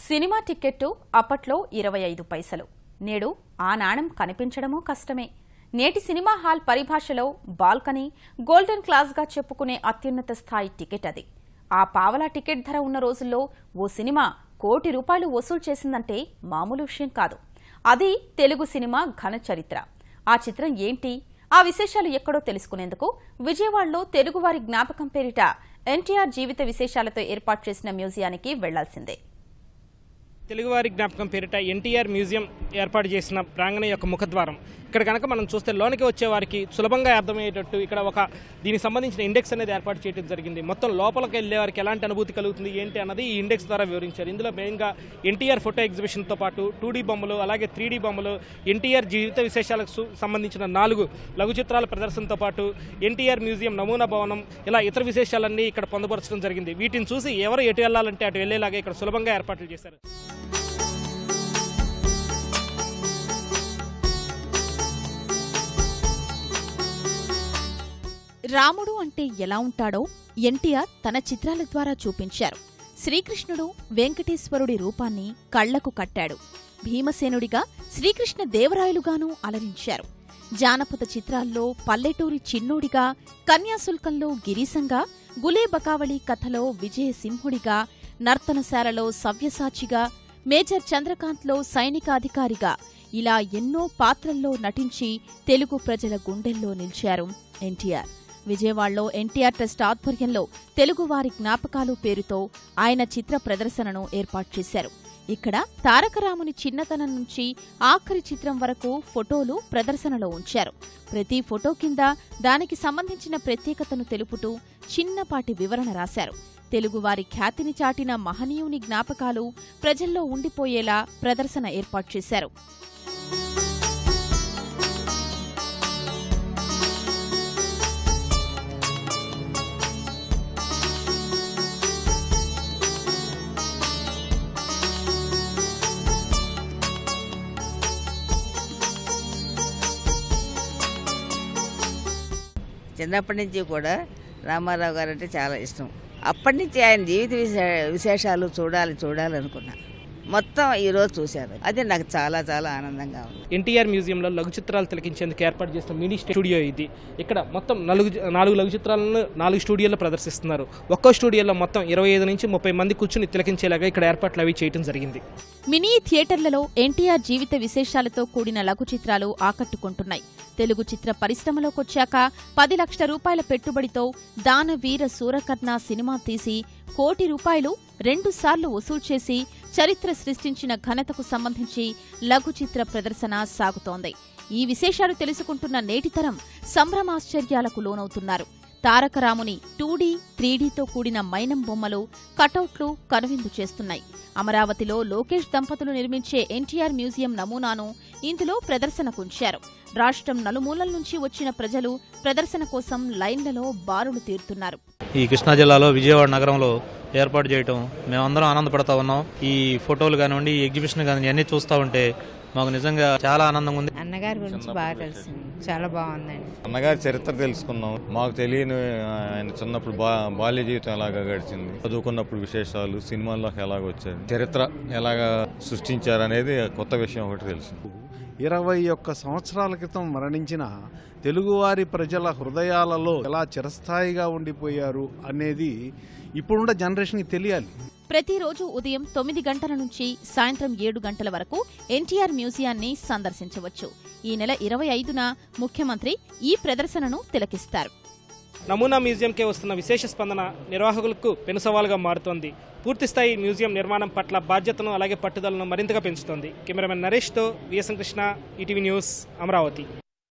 Cinema ticket అప్పట్లో 25 పైసలు. నేడు ఆ నాణం కనిపించడమూ కష్టమే. నేటి సినిమా హాల్ పరిభాషలో బాల్కనీ, గోల్డెన్ క్లాస్గా చెప్పుకునే అత్యున్నత స్థాయి టికెట్ అది. ఆ పావలా టికెట్ ధర ఉన్న రోజుల్లో ఓ సినిమా ₹1 కోటి వసూలు చేసిందంటే మామూలు విషయం కాదు. అది తెలుగు సినిమా ఘన చరిత్ర. ఆ చిత్రం ఏంటి, ఆ విశేషాలు ఎక్కడో తెలుసుకునేందుకు విజయవాడలో తెలుగువారి జ్ఞాపకం పేరిట ఎన్టీఆర్ జీవిత విశేషాలతో ఏర్పాటు చేసిన మ్యూజియానికి వెళ్లాల్సిందే. తెలుగువారి జ్ఞాపకం పేరిట ఎన్టీఆర్ మ్యూజియం ఏర్పాటు చేసిన ప్రాంగణం యొక్క ముఖద్వారం. ఇక్కడ కనుక మనం చూస్తే లోనికి వచ్చే వారికి సులభంగా అర్థమయ్యేటట్టు ఇక్కడ దీనికి సంబంధించిన ఇండెక్స్ అనేది ఏర్పాటు చేయడం జరిగింది. మొత్తం లోపలికి వెళ్లే వారికి ఎలాంటి అనుభూతి కలుగుతుంది ఏంటి అన్నది ఈ ఇండెక్స్ ద్వారా వివరించారు. ఇందులో మెయిన్గా ఎన్టీఆర్ ఫోటో ఎగ్జిబిషన్తో పాటు 2D బొమ్మలు, అలాగే 3D బొమ్మలు, ఎన్టీఆర్ జీవిత విశేషాలకు సంబంధించిన 4 లఘు చిత్రాల ప్రదర్శనతో పాటు ఎన్టీఆర్ మ్యూజియం నమూనా భవనం, ఇలా ఇతర విశేషాలన్నీ ఇక్కడ పొందుపరచడం జరిగింది. వీటిని చూసి ఎవరు ఎటు వెళ్లాలంటే అటు వెళ్లేలాగా ఇక్కడ సులభంగా ఏర్పాట్లు చేశారు. రాముడు అంటే ఎలా ఉంటాడో ఎన్టీఆర్ తన చిత్రాల ద్వారా చూపించారు. శ్రీకృష్ణుడు వెంకటేశ్వరుడి రూపాన్ని కళ్లకు కట్టాడు. భీమసేనుడిగా శ్రీకృష్ణ దేవరాయలుగానూ అలరించారు. జానపద చిత్రాల్లో పల్లెటూరి చిన్నోడిగా, కన్యాశుల్కంలో గిరీశంగా, గులేబకావళి కథలో విజయసింహుడిగా, నర్తనశాలలో సవ్యసాచిగా, మేజర్ చంద్రకాంత్లో సైనికాధికారిగా ఇలా ఎన్నో పాత్రల్లో నటించి తెలుగు ప్రజల గుండెల్లో నిలిచారు ఎన్టీఆర్. విజయవాడలో ఎన్టీఆర్ ట్రస్ట్ ఆధ్వర్యంలో తెలుగువారి జ్ఞాపకాలు పేరుతో ఆయన చిత్ర ప్రదర్శనను ఏర్పాటు చేశారు. ఇక్కడ తారకరాముని చిన్నతనం నుంచి ఆఖరి చిత్రం వరకు ఫోటోలు ప్రదర్శనలో ఉంచారు. ప్రతి ఫోటో కింద దానికి సంబంధించిన ప్రత్యేకతను తెలుపుతూ చిన్నపాటి వివరణ రాశారు. తెలుగువారి ఖ్యాతిని చాటిన మహనీయుని జ్ఞాపకాలు ప్రజల్లో ఉండిపోయేలా ప్రదర్శన ఏర్పాటు చేశారు. చిన్నప్పటి నుంచి కూడా రామారావు గారు అంటే చాలా ఇష్టం. అప్పటి నుంచి ఆయన జీవిత విశేషాలు చూడాలనుకున్నా. మొత్తం ఈరోజు చూశారు. అది నాకు చాలా చాలా ఆనందంగా ఉంది. ఎన్టీఆర్ మ్యూజియంలో లఘు చిత్రాలు తిలకించేందుకు ఏర్పాటు చేసిన మినీ స్టూడియో ఇది. ఇక్కడ మొత్తం 4 లఘు చిత్రాలను 4 స్టూడియోల్లో ప్రదర్శిస్తున్నారు. ఒక్కో స్టూడియోలో మొత్తం 25 నుంచి 30 మంది కూర్చుని తిలకించేలాగా ఇక్కడ ఏర్పాట్లు అవి చేయడం జరిగింది. మినీ థియేటర్లలో ఎన్టీఆర్ జీవిత విశేషాలతో కూడిన లఘు చిత్రాలు ఆకట్టుకుంటున్నాయి. తెలుగు చిత్ర పరిశ్రమలోకొచ్చాక 10 లక్షల రూపాయల పెట్టుబడితో దానవీర సూరకర్ణ సినిమా తీసి ₹1 కోటి 2 సార్లు వసూలు చేసి చరిత్ర సృష్టించిన ఘనతకు సంబంధించి లఘు చిత్ర ప్రదర్శన సాగుతోంది. ఈ విశేషాలు తెలుసుకుంటున్న నేటితరం సంభ్రమాశ్చర్యాలకు లోనవుతున్నారు. తారకరాముని 2D, 3Dతో కూడిన మైనం బొమ్మలు, కటౌట్లు కనువిందు చేస్తున్నాయి. అమరావతిలో లోకేష్ దంపతులు నిర్మించే ఎన్టీఆర్ మ్యూజియం నమూనాను ఇందులో ప్రదర్శనకుంచారు. రాష్ట్రం నలుమూలల నుంచి వచ్చిన ప్రజలు ప్రదర్శన కోసం లైన్లలో బారులు తీరుతున్నారు. ఈ కృష్ణా జిల్లాలో విజయవాడ నగరంలో ఏర్పాటు చేయటం మేమందరం ఆనందపడతా ఉన్నాం. ఈ ఫోటోలు కానివ్వండి, ఈ ఎగ్జిబిషన్ కానివ్వండి అన్నీ చూస్తూ ఉంటే మాకు నిజంగా చాలా ఆనందంగా ఉంది. అన్నగారి గురించి బాగా తెలిసింది, చాలా బాగుందండి. అన్నగారి చరిత్ర తెలుసుకున్నాం. మాకు తెలియని ఆయన చిన్నప్పుడు బాల్య జీవితం ఎలాగా గడిచింది, చదువుకున్నప్పుడు విశేషాలు, సినిమాల్లోకి ఎలాగ వచ్చారు, చరిత్ర ఎలాగా సృష్టించారనేది కొత్త విషయం ఒకటి తెలిసింది. 21 సంవత్సరాల క్రితం మరణించిన తెలుగువారి ప్రజల హృదయాలలో ఎలా చిరస్థాయిగా ఉండిపోయారు అనేది ఇప్పుడున్న జనరేషన్కి తెలియాలి. ప్రతిరోజు ఉదయం 9 గంటల నుంచి సాయంత్రం 7 గంటల వరకు ఎన్టీఆర్ మ్యూజియాన్ని సందర్శించవచ్చు. ఈ నెల 25న ముఖ్యమంత్రి ఈ ప్రదర్శనను తిలకిస్తారు. నమూనా మ్యూజియంకే వస్తున్న విశేష స్పందన నిర్వాహకులకు పెనుసవాలుగా మారుతోంది. పూర్తిస్థాయి మ్యూజియం నిర్మాణం పట్ల బాధ్యతను అలాగే పట్టుదలను మరింతగా పెంచుతోంది. కెమెరామెన్ నరేష్తో VSN Krishna, ETV news, Amaravati.